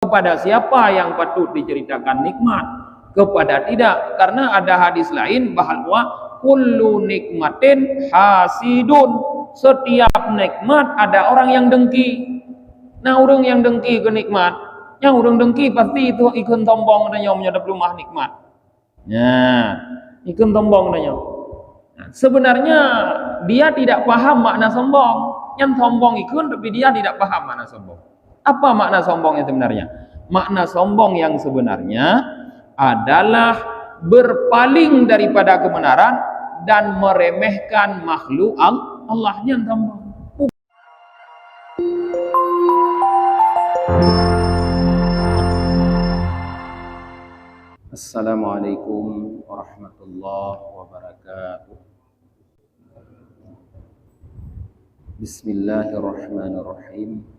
Kepada siapa yang patut diceritakan nikmat, kepada tidak, karena ada hadis lain bahwa kullu nikmatin hasidun, setiap nikmat ada orang yang dengki. Nah, orang yang dengki ke nikmat, yang orang dengki pasti itu ikut tombong dan menyadap rumah nikmat. Nah, ikut tombong dan nah, sebenarnya dia tidak paham makna sombong. Yang sombong ikut, tapi dia tidak paham makna sombong. Apa makna sombong yang sebenarnya? Makna sombong yang sebenarnya adalah berpaling daripada kebenaran dan meremehkan makhluk Allah yang sombong. Assalamualaikum warahmatullahi wabarakatuh. Bismillahirrahmanirrahim.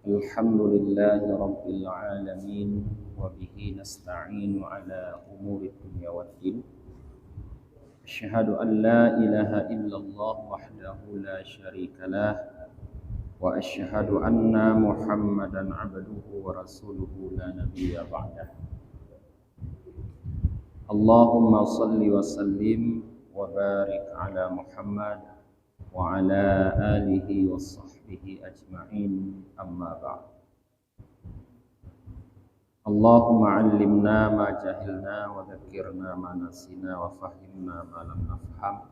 Alhamdulillahi rabbil alamin wa bihi nasta'inu ala umuri dunya waddin. Asyhadu an la ilaha illallah wahdahu la syarika lah wa asyhadu anna Muhammadan abduhu wa rasuluhu la nabiyya ba'dah. Allahumma salli wa sallim wa barik ala Muhammad wa ala alihi wa sahbihi ajma'in, amma ba'd. Allahumma allimna ma jahilna wa dzakirna ma nasina wa fahimna ma lam nafham.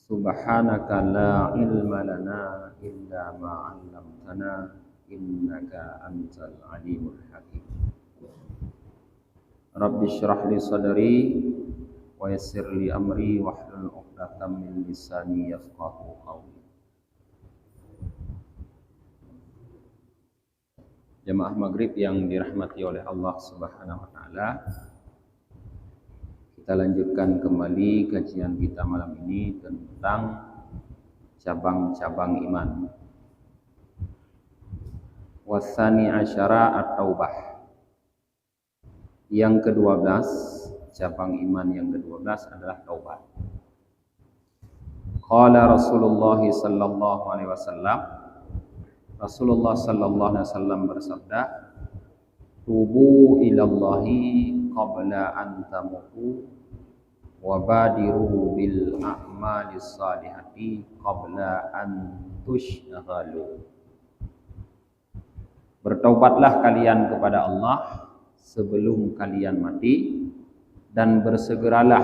Subhanaka la ilma lana illa ma 'allamtana innaka antal alimul hakim. Rabbi shrah li sadri wa yassir li amri wahlul 'uqdatam min lisani yafqahu qawli. Jemaah maghrib yang dirahmati oleh Allah Subhanahu wa taala, kita lanjutkan kembali kajian kita malam ini tentang cabang-cabang iman. Wasani asyara at-taubah. Yang ke-12, cabang iman yang ke-12 adalah taubat. Qala Rasulullah sallallahu alaihi wasallam, Rasulullah sallallahu alaihi wasallam bersabda, tubu ilallahi qabla an tamutu wa badiru bil a'malis salihati qabla an tushghalu. Bertaubatlah kalian kepada Allah sebelum kalian mati, dan bersegeralah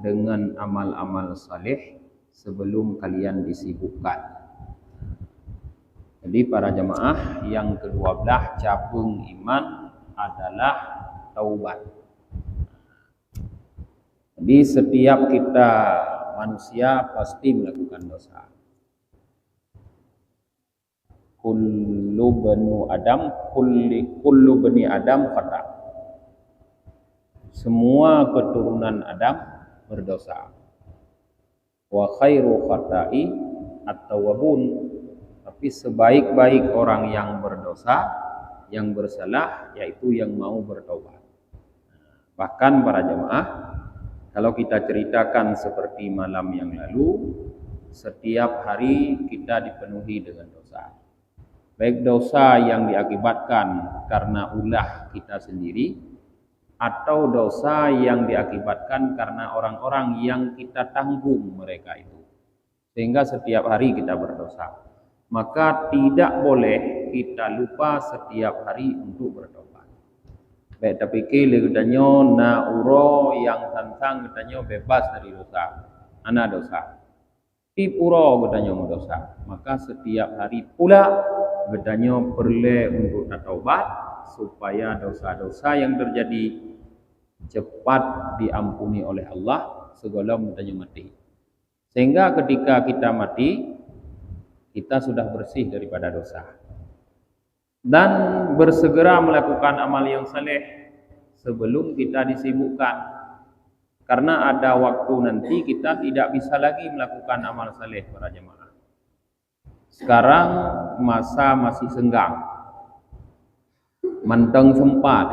dengan amal-amal saleh sebelum kalian disibukkan. Jadi para jemaah, yang ke-12 cabang iman adalah taubat. Jadi setiap kita manusia pasti melakukan dosa. Kullu bani Adam khata. Semua keturunan Adam berdosa. Wa khairu khata'i at-tawwabun. Tapi sebaik-baik orang yang berdosa, yang bersalah, yaitu yang mau bertaubat. Bahkan para jemaah, kalau kita ceritakan seperti malam yang lalu, setiap hari kita dipenuhi dengan dosa. Baik dosa yang diakibatkan karena ulah kita sendiri, atau dosa yang diakibatkan karena orang-orang yang kita tanggung mereka itu. Sehingga setiap hari kita berdosa. Maka tidak boleh kita lupa setiap hari untuk bertobat. Baik tapi kile katanya na uro yang tantang katanya bebas dari dosa. Ana dosa. Tip uro katanya mau dosa. Maka setiap hari pula katanya perlu untuk taubat supaya dosa-dosa yang terjadi cepat diampuni oleh Allah sebelum katanya mati. Sehingga ketika kita mati, kita sudah bersih daripada dosa. Dan bersegera melakukan amal yang saleh sebelum kita disibukkan. Karena ada waktu nanti kita tidak bisa lagi melakukan amal saleh para jemaah. Sekarang masa masih senggang. Manteng sempat.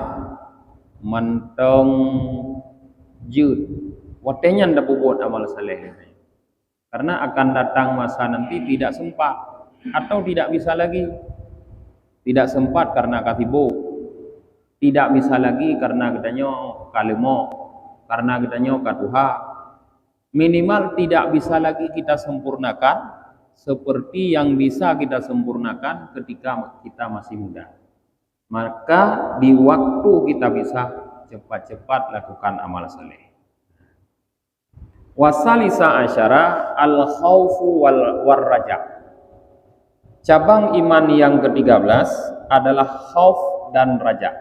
Manteng jut. Watenya ndak buat amal saleh. Karena akan datang masa nanti tidak sempat atau tidak bisa lagi. tidak sempat karena kasibuk, tidak bisa lagi karena katanya kalemo, karena katanya katuha. Minimal tidak bisa lagi kita sempurnakan seperti yang bisa kita sempurnakan ketika kita masih muda. Maka di waktu kita bisa cepat-cepat lakukan amal saleh. Wasalisa asyara al-khaufu wal raja. Cabang iman yang ke-13 adalah khauf dan raja.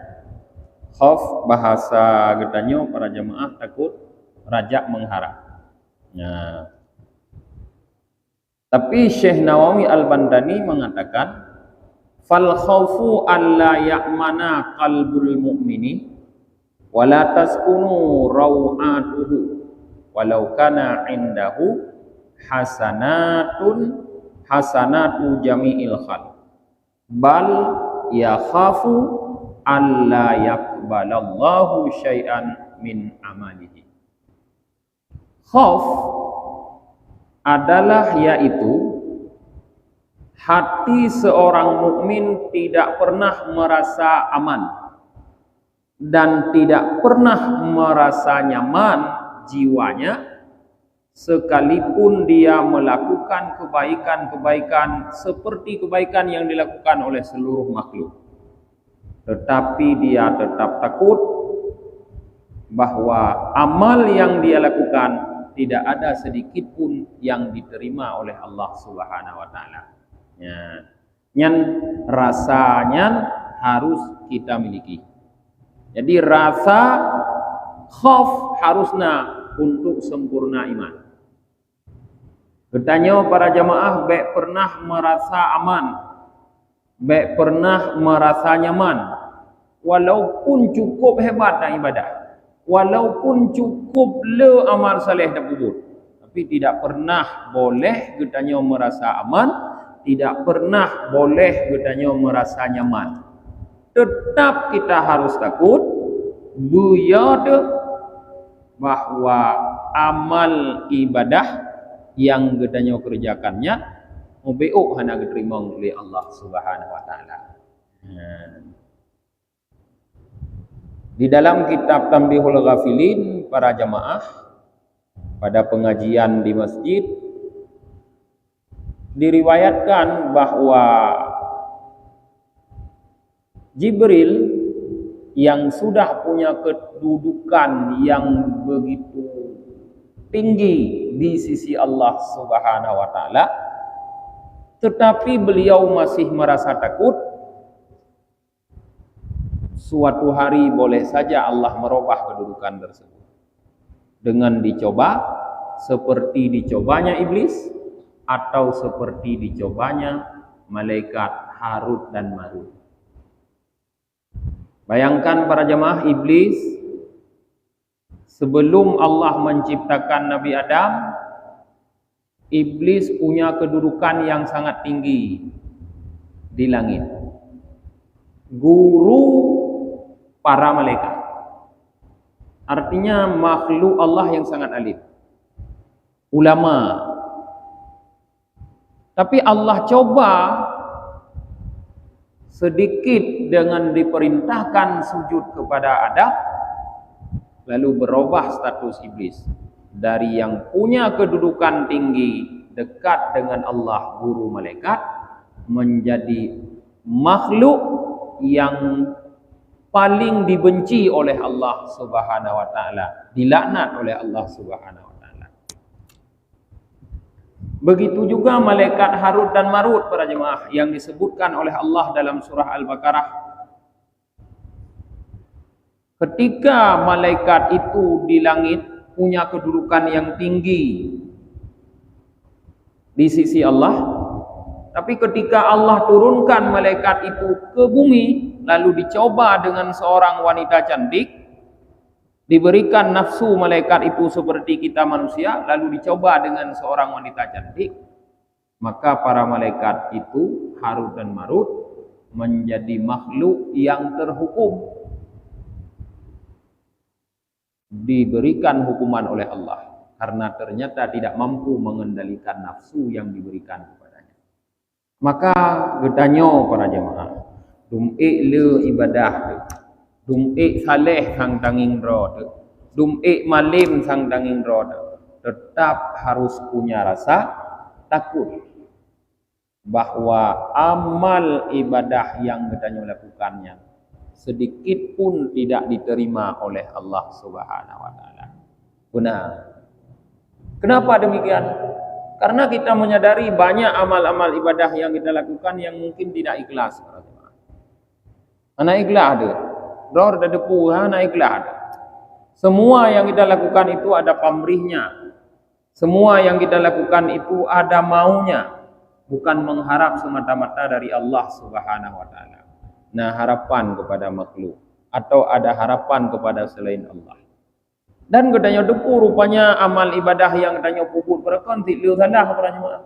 Khauf bahasa gedanyo para jemaah takut, raja mengharap. Nah, tapi Syekh Nawawi Al-Bandani mengatakan fal khaufu alla ya'mana qalbul mu'mini wala taskunu raw'atuhu walau kana indahu hasanatu jami'il khalq bal yakhafu alla yaqbalallahu syai'an min amalihi. Khauf adalah yaitu hati seorang mukmin tidak pernah merasa aman dan tidak pernah merasa nyaman jiwanya sekalipun dia melakukan kebaikan-kebaikan seperti kebaikan yang dilakukan oleh seluruh makhluk. Tetapi dia tetap takut bahwa amal yang dia lakukan tidak ada sedikit pun yang diterima oleh Allah Subhanahu wa taala. Nyan rasanya harus kita miliki. Jadi rasa khauf harusnya untuk sempurna iman. Bertanya para jamaah, baik pernah merasa aman, baik pernah merasa nyaman, walaupun cukup hebat dan ibadah, walaupun cukup le amal saleh dan kubur, tapi tidak pernah boleh getanya merasa aman, tidak pernah boleh getanya merasa nyaman. Tetap kita harus takut buyad bahwa amal ibadah yang getanya kerjakannya mubeuk hana diterima oleh Allah Subhanahu wa taala. Di dalam kitab Tanbihul Ghafilin para jamaah pada pengajian di masjid diriwayatkan bahwa Jibril yang sudah punya kedudukan yang begitu tinggi di sisi Allah Subhanahu wa taala, tetapi beliau masih merasa takut. Suatu hari boleh saja Allah merubah kedudukan tersebut dengan dicoba seperti dicobanya iblis atau seperti dicobanya malaikat Harut dan Marut. Bayangkan para jemaah, iblis sebelum Allah menciptakan Nabi Adam, iblis punya kedudukan yang sangat tinggi di langit. Guru para malaikat. Artinya makhluk Allah yang sangat alim. Ulama. Tapi Allah coba sedikit dengan diperintahkan sujud kepada Adam, lalu berubah status iblis dari yang punya kedudukan tinggi dekat dengan Allah, guru malaikat, menjadi makhluk yang paling dibenci oleh Allah Subhanahu wa taala, dilaknat oleh Allah Subhanahu wa taala. Begitu juga malaikat Harut dan Marut para jemaah yang disebutkan oleh Allah dalam surah Al-Baqarah. Ketika malaikat itu di langit punya kedudukan yang tinggi di sisi Allah, tapi ketika Allah turunkan malaikat itu ke bumi, lalu dicoba dengan seorang wanita cantik, diberikan nafsu malaikat itu seperti kita manusia, lalu dicoba dengan seorang wanita cantik, maka para malaikat itu Harut dan Marut menjadi makhluk yang terhukum, diberikan hukuman oleh Allah karena ternyata tidak mampu mengendalikan nafsu yang diberikan kepadanya. Maka gedanyo para jemaah, dum'ik le ibadah tu, dum'ik saleh sang tanging ro tu, dum'ik malim sang tanging ro tu, tetap harus punya rasa takut bahwa amal ibadah yang kita lakukannya sedikit pun tidak diterima oleh Allah Subhanahu wa taala. Benar. Kenapa demikian? Karena kita menyadari banyak amal-amal ibadah yang kita lakukan yang mungkin tidak ikhlas. Anak ikhlas ada. Dor ada depu, anak ikhlas ada. Semua yang kita lakukan itu ada pamrihnya. Semua yang kita lakukan itu ada maunya. Bukan mengharap semata-mata dari Allah Subhanahu wa taala. Nah, harapan kepada makhluk atau ada harapan kepada selain Allah. Dan katanya depu rupanya amal ibadah yang katanya puput berakon tidak salah katanya.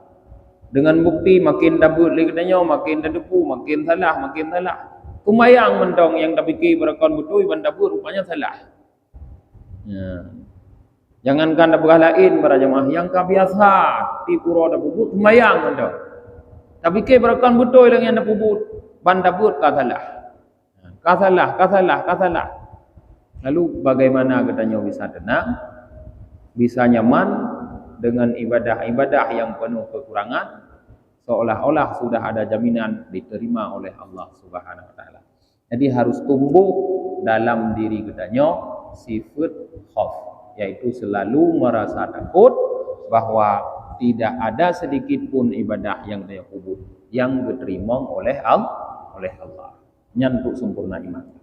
Dengan bukti makin dabut lagi katanya makin depu, makin salah. Kumayang mendong yang dapiki berakon betul ban dabut rupanya salah. Ya. Jangankan dabut lain para jemaah yang kabiasa ti pura dabut kumayang mendong. Tapi ke berakon betul yang dabut ban dabut ka salah. Lalu bagaimana katanya bisa tenang, bisa nyaman dengan ibadah-ibadah yang penuh kekurangan, seolah-olah sudah ada jaminan diterima oleh Allah Subhanahu wa taala. Jadi harus tumbuh dalam diri katanya sifat khauf, yaitu selalu merasa takut bahwa tidak ada sedikit pun ibadah yang dia kubur yang diterima oleh Allah. Nyantuk sempurna iman.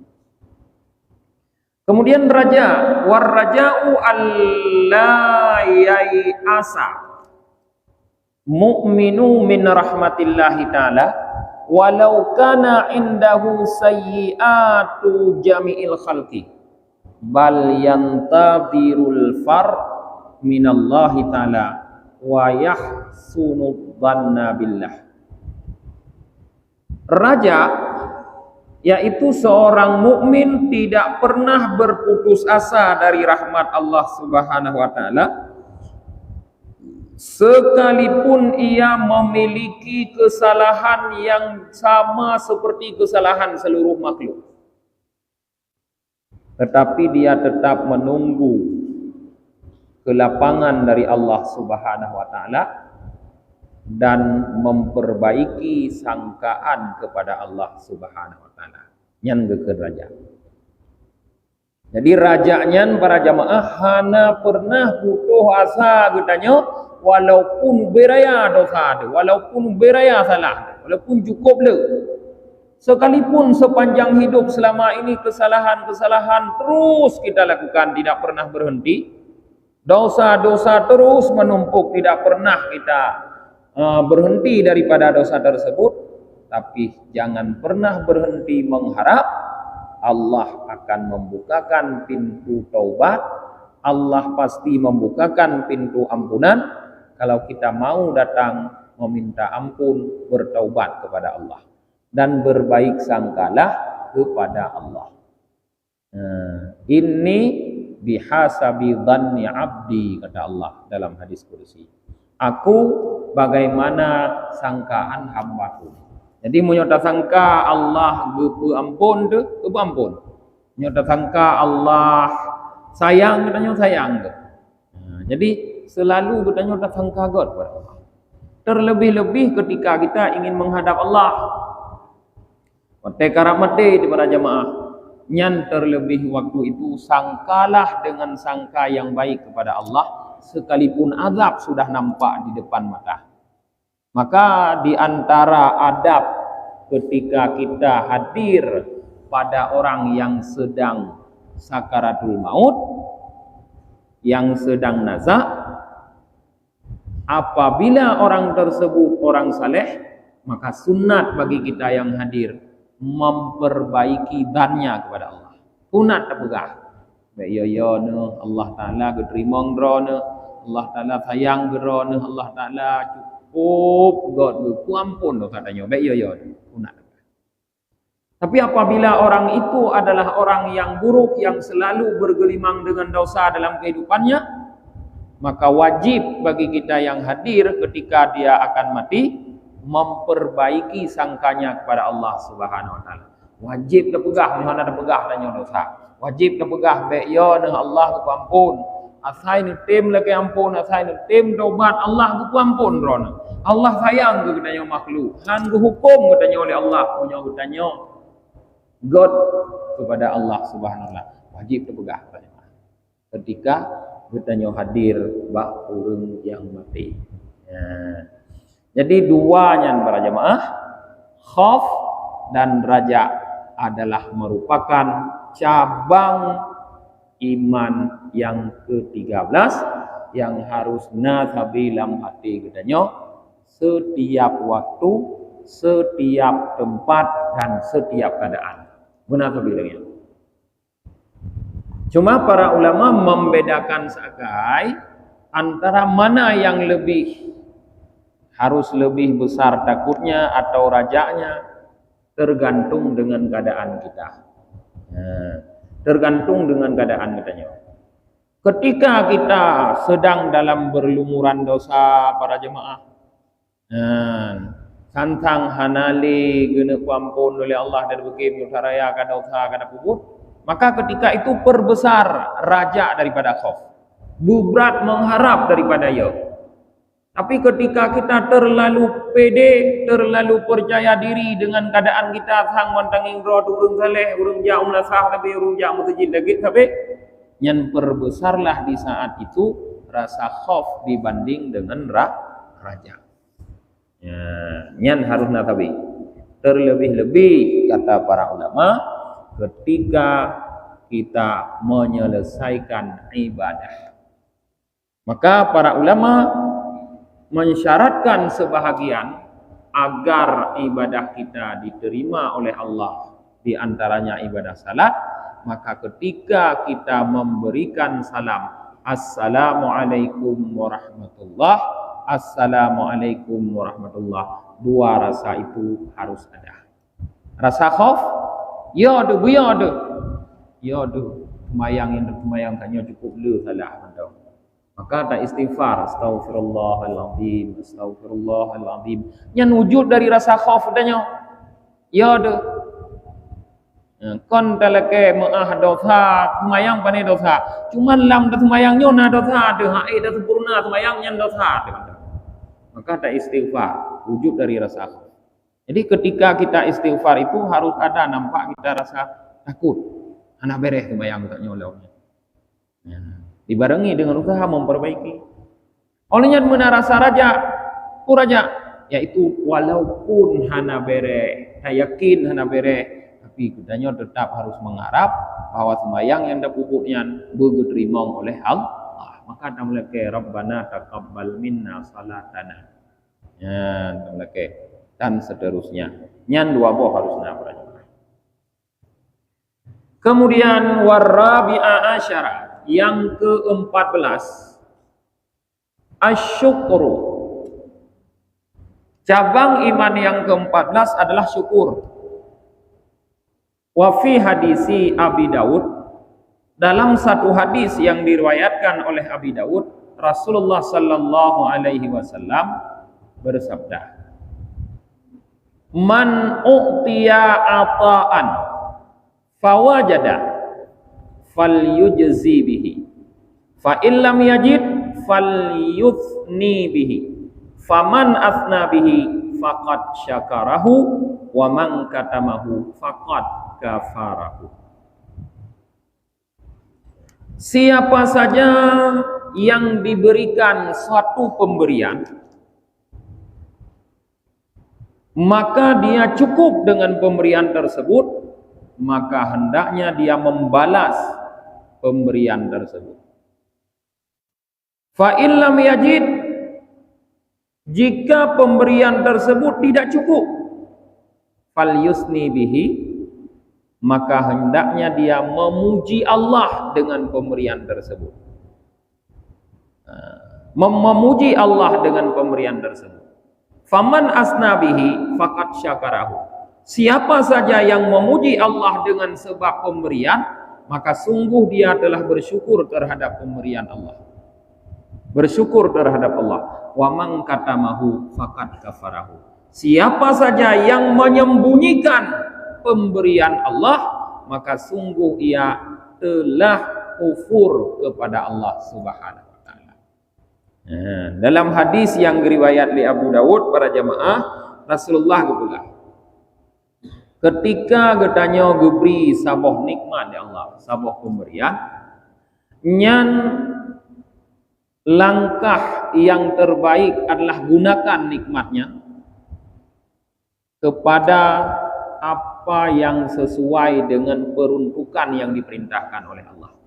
Kemudian raja, warraja'u alla yai'asa mu'minu min rahmatillahi ta'ala walau kana indahu sayyi'atu jami'il khalqi bal yantabirul far minallahi ta'ala wa yahsunu dhanna billah. Raja yaitu seorang mukmin tidak pernah berputus asa dari rahmat Allah Subhanahu wa taala sekalipun ia memiliki kesalahan yang sama seperti kesalahan seluruh makhluk. Tetapi dia tetap menunggu kelapangan dari Allah Subhanahu wa taala dan memperbaiki sangkaan kepada Allah Subhanahu wa taala. Nyan gekeun raja. Jadi rajanya para jamaah hana pernah putus asa katanya walaupun beraya dosa, walaupun beraya salah, walaupun cukup le. Sekalipun sepanjang hidup selama ini kesalahan-kesalahan terus kita lakukan, tidak pernah berhenti. Dosa-dosa terus menumpuk, tidak pernah kita berhenti daripada dosa tersebut, tapi jangan pernah berhenti mengharap Allah akan membukakan pintu taubat. Allah pasti membukakan pintu ampunan kalau kita mau datang meminta ampun, bertaubat kepada Allah dan berbaik sangkalah kepada Allah. Ini bihasabi dhanni abdi, kata Allah dalam hadis kursi. Aku bagaimana sangkaan hambaku. Jadi menyota sangka Allah gepu ampun tu, gepu ampun. Menyota sangka Allah sayang, katanya sayang tu. Jadi selalu katanya nyota sangka God kepada Allah. Terlebih-lebih ketika kita ingin menghadap Allah. Kote karamate di para jamaah. Nyan terlebih waktu itu sangkalah dengan sangka yang baik kepada Allah. Sekalipun azab sudah nampak di depan mata. Maka di antara adab ketika kita hadir pada orang yang sedang sakaratul maut, yang sedang nazak, apabila orang tersebut orang saleh, maka sunat bagi kita yang hadir memperbaiki dannya kepada Allah. Sunat terpegah. Baik ya ne Allah Taala keterima ngrone, Allah Taala sayang gerone, Allah Taala cukup God ku ampun katanya. Baik ya sunat. Tapi apabila orang itu adalah orang yang buruk, yang selalu bergelimang dengan dosa dalam kehidupannya, maka wajib bagi kita yang hadir ketika dia akan mati memperbaiki sangkanya kepada Allah Subhanahu wa taala. Wajib dah pegah, mohon ada pegah tanya dosa. Wajib dah pegah baik yo dengan Allah ku ampun. Asai ni tim lagi ampun, asai ni tim taubat Allah ku ampun ron. Allah sayang ke tanya makhluk. Han ku hukum ke tanya oleh Allah, punya ku tanya God kepada Allah Subhanahu wa taala. Wajib dah pegah tanya. Ketika bertanya hadir bah urang yang mati. Jadi duanya para jemaah, khauf dan raja adalah merupakan cabang iman yang ke-13 yang harus nasabi dalam hati katanya setiap waktu, setiap tempat dan setiap keadaan. Benar tak bilangnya? Cuma para ulama membedakan sakai antara mana yang harus lebih besar takutnya atau rajanya, tergantung dengan keadaan kita. Tergantung dengan keadaan katanya. Ketika kita sedang dalam berlumuran dosa para jemaah, santang hanali guna kuampun oleh Allah dari bekim yutaraya kada dosa kada puput, maka ketika itu perbesar raja daripada khauf, bubrat mengharap daripada ya. Tapi ketika kita terlalu pede, terlalu percaya diri dengan keadaan kita, sang mantanging roh urung saleh, urung jauh nasah tapi urung jauh mutajid lagi tapi yang perbesarlah di saat itu rasa khauf dibanding dengan raja. Ya, yang harus natabi. Terlebih-lebih kata para ulama ketika kita menyelesaikan ibadah. Maka para ulama mensyaratkan sebahagian agar ibadah kita diterima oleh Allah, di antaranya ibadah salat. Maka ketika kita memberikan salam, Assalamualaikum warahmatullah, Assalamualaikum warahmatullah, dua rasa itu harus ada. Rasa khauf, ya ada, semayang tanya cukup le salah betul. Maka tak istighfar, astaghfirullahaladzim, astaghfirullahaladzim. Yang wujud dari rasa khauf tanya, ya ada. Kon talake maah dosa, semayang pane dosa. Cuma lam dah semayangnya na dosa, dah haid dah sempurna semayangnya dosa. Maka tak istighfar, wujud dari rasa khauf. Jadi ketika kita istighfar itu harus ada nampak kita rasa takut. Anak beres semayang tak nyolongnya. Dibarengi dengan usaha memperbaiki. Olehnya mana rasa raja, yaitu walaupun hana bere, tak yakin hana bere, tapi katanya tetap harus mengharap bahwa sembahyang yang dapupuknya diterima oleh Allah. Maka namlake Rabbana taqabbal minna salatana. Ya, namlake dan seterusnya. Nyan dua boh harus nabrak. Kemudian warabi'a asyara. Yang ke-14, asyukru. Cabang iman yang ke-14 adalah syukur. Wa fi hadisi Abi Daud, dalam satu hadis yang diriwayatkan oleh Abi Daud, Rasulullah sallallahu alaihi wasallam bersabda, "Man u'tiya ata'an fawajada falyujzi bihi, fa illam yajid falyuthni bihi, faman athna bihi faqad syakarahu, wa man katamahu faqad kafarahu." Siapa saja yang diberikan suatu pemberian, maka dia cukup dengan pemberian tersebut, maka hendaknya dia membalas pemberian tersebut. Fa illam yajid, jika pemberian tersebut tidak cukup, falyusni bihi, maka hendaknya dia memuji Allah dengan pemberian tersebut. Memuji Allah dengan pemberian tersebut. Faman asna bihi faqad syakarahu. Siapa saja yang memuji Allah dengan sebab pemberian, maka sungguh dia telah bersyukur terhadap pemberian Allah. Bersyukur terhadap Allah. Wa man katamahu faqad kafarahu. Siapa saja yang menyembunyikan pemberian Allah, maka sungguh ia telah kufur kepada Allah Subhanahu wa taala. Dalam hadis yang diriwayat oleh Abu Dawud, para jamaah, Rasulullah kata, ketika getanya geberi sabah nikmat ya Allah, sabah pemberian, nyan langkah yang terbaik adalah gunakan nikmatnya kepada apa yang sesuai dengan peruntukan yang diperintahkan oleh Allah.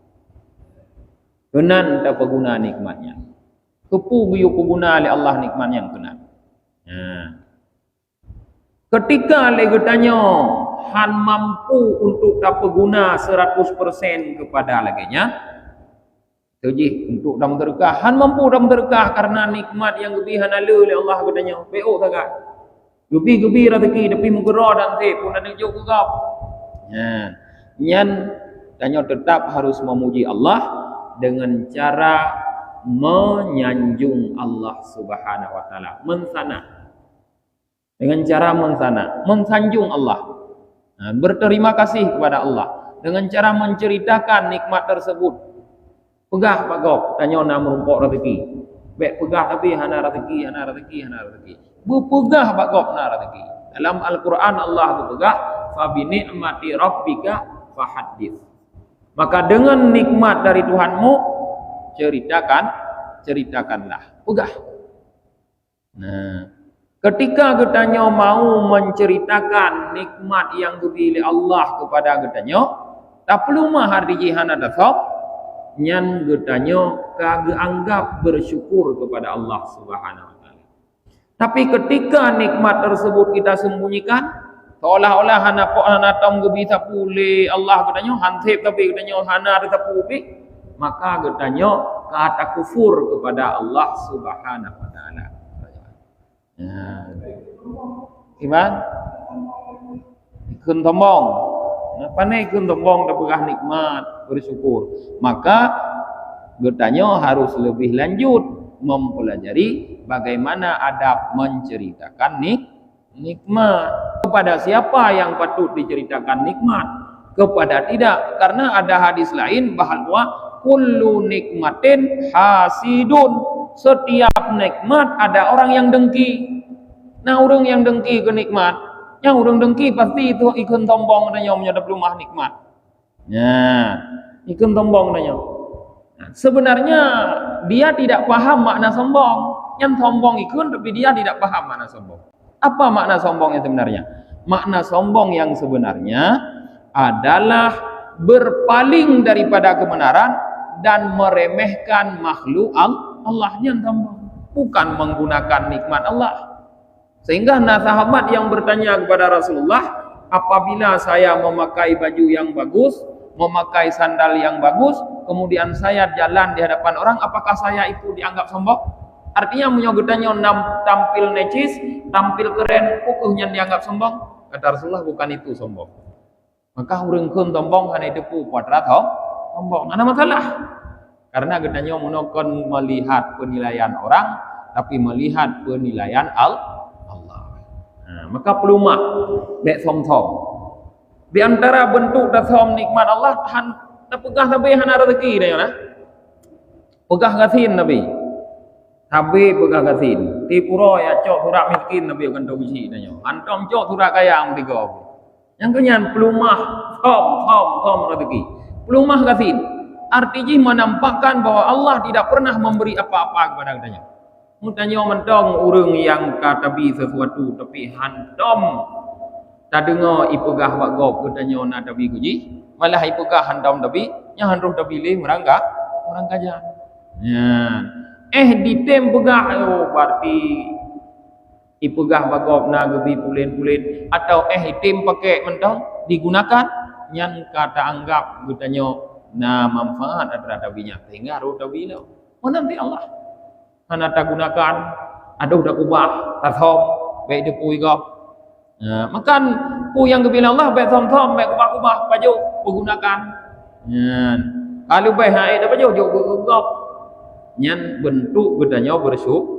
Kenan tak guna nikmatnya. Kepu biu guna oleh Allah nikmat yang kenan. Ketika lagi tanya han mampu untuk tak guna 100% kepada laginya, jadi untuk dalam terkah, han mampu dalam terkah karena nikmat yang lebih hanala oleh Allah katanya. PO sangat. Gebi-gebi rezeki tapi mugera dan teh pun ada juga. Nyan tanya tetap harus memuji Allah dengan cara menyanjung Allah Subhanahu wa taala, mensana. Dengan cara mensana, mensanjung Allah. Berterima kasih kepada Allah dengan cara menceritakan nikmat tersebut. Pegah Pak Gop, tanya nak merumpok rezeki. Baik pegah tapi hana rezeki, hana rezeki, hana rezeki. Berpegah Pak Gop na rezeki. Dalam Al-Quran Allah berpegah, fa bi ni'mati rabbika fahaddits. Maka dengan nikmat dari Tuhanmu ceritakanlah. Pegah. Nah, ketika getanya mau menceritakan nikmat yang diberi Allah kepada getanya, tak perlu mahar di jihan ada thop, nyan getanya kagak anggap bersyukur kepada Allah Subhanahu wa taala. Tapi ketika nikmat tersebut kita sembunyikan, seolah-olah hana pok hana tam gebi tapule Allah getanya hansip tapi getanya hana ada tapubi, maka getanya kata kufur kepada Allah Subhanahu wa taala. Iman ikun tombong. Apa nih ikun tombong dapegah nikmat bersyukur. Maka getanya harus lebih lanjut mempelajari bagaimana adab menceritakan nikmat. Kepada siapa yang patut diceritakan nikmat, kepada tidak, karena ada hadis lain bahwa kullu nikmatin hasidun, setiap nikmat ada orang yang dengki. Nah, orang yang dengki ke nikmat, yang orang dengki pasti itu ikun tombong nanya menyadap rumah nikmat. Nah, ikun tombong nanya. Nah, sebenarnya dia tidak paham makna sombong. Yang sombong ikun tapi dia tidak paham makna sombong. Apa makna sombong yang sebenarnya? Makna sombong yang sebenarnya adalah berpaling daripada kebenaran dan meremehkan makhluk Allah yang sombong, bukan menggunakan nikmat Allah. Sehingga sahabat yang bertanya kepada Rasulullah, apabila saya memakai baju yang bagus, memakai sandal yang bagus, kemudian saya jalan di hadapan orang, apakah saya itu dianggap sombong? Artinya menyogetanya tampil necis, tampil keren, pokoknya dianggap sombong. Kata Rasulullah, bukan itu sombong. Maka orang kun sombong hanya itu kuadrat sombong. Ada masalah. Karena getanya menokon melihat penilaian orang, tapi melihat penilaian Allah. Nah, maka pelumah dek som-som. Di antara bentuk dasom nikmat Allah, pegah tapi hana rezeki dah ya. Pegah gasin nabi. Habis pegah gasin. Ti pura ya cok surak miskin nabi akan tahu bisi dah ya. Antom cok surak kaya ang tiga. Yang kenyan pelumah som rezeki. Pelumah gasin. Artinya menampakkan bahwa Allah tidak pernah memberi apa-apa kepada katanya. Mutanya mentong orang yang katabi sesuatu tapi hantom tak dengar ipegah wak gop katanya nak tabi kuji, malah ipegah hantom tapi nya hanruh tabi le merangga kaja. Ya. Di tem pegah berarti ipegah wak gop na gebi pulen-pulen atau tem pakai mentong digunakan nyan kata anggap katanya na manfaat ada tabinya sehingga ro tabi lo. Oh nanti Allah hana tak gunakan, aduh dah kubah, tathom, baik depui kau. Makan pu yang kebila Allah baik thom, baik kubah, baju gunakan. Kalau baik hai dah baju jauh gugop. Nyan bentuk bedanya bersyukur.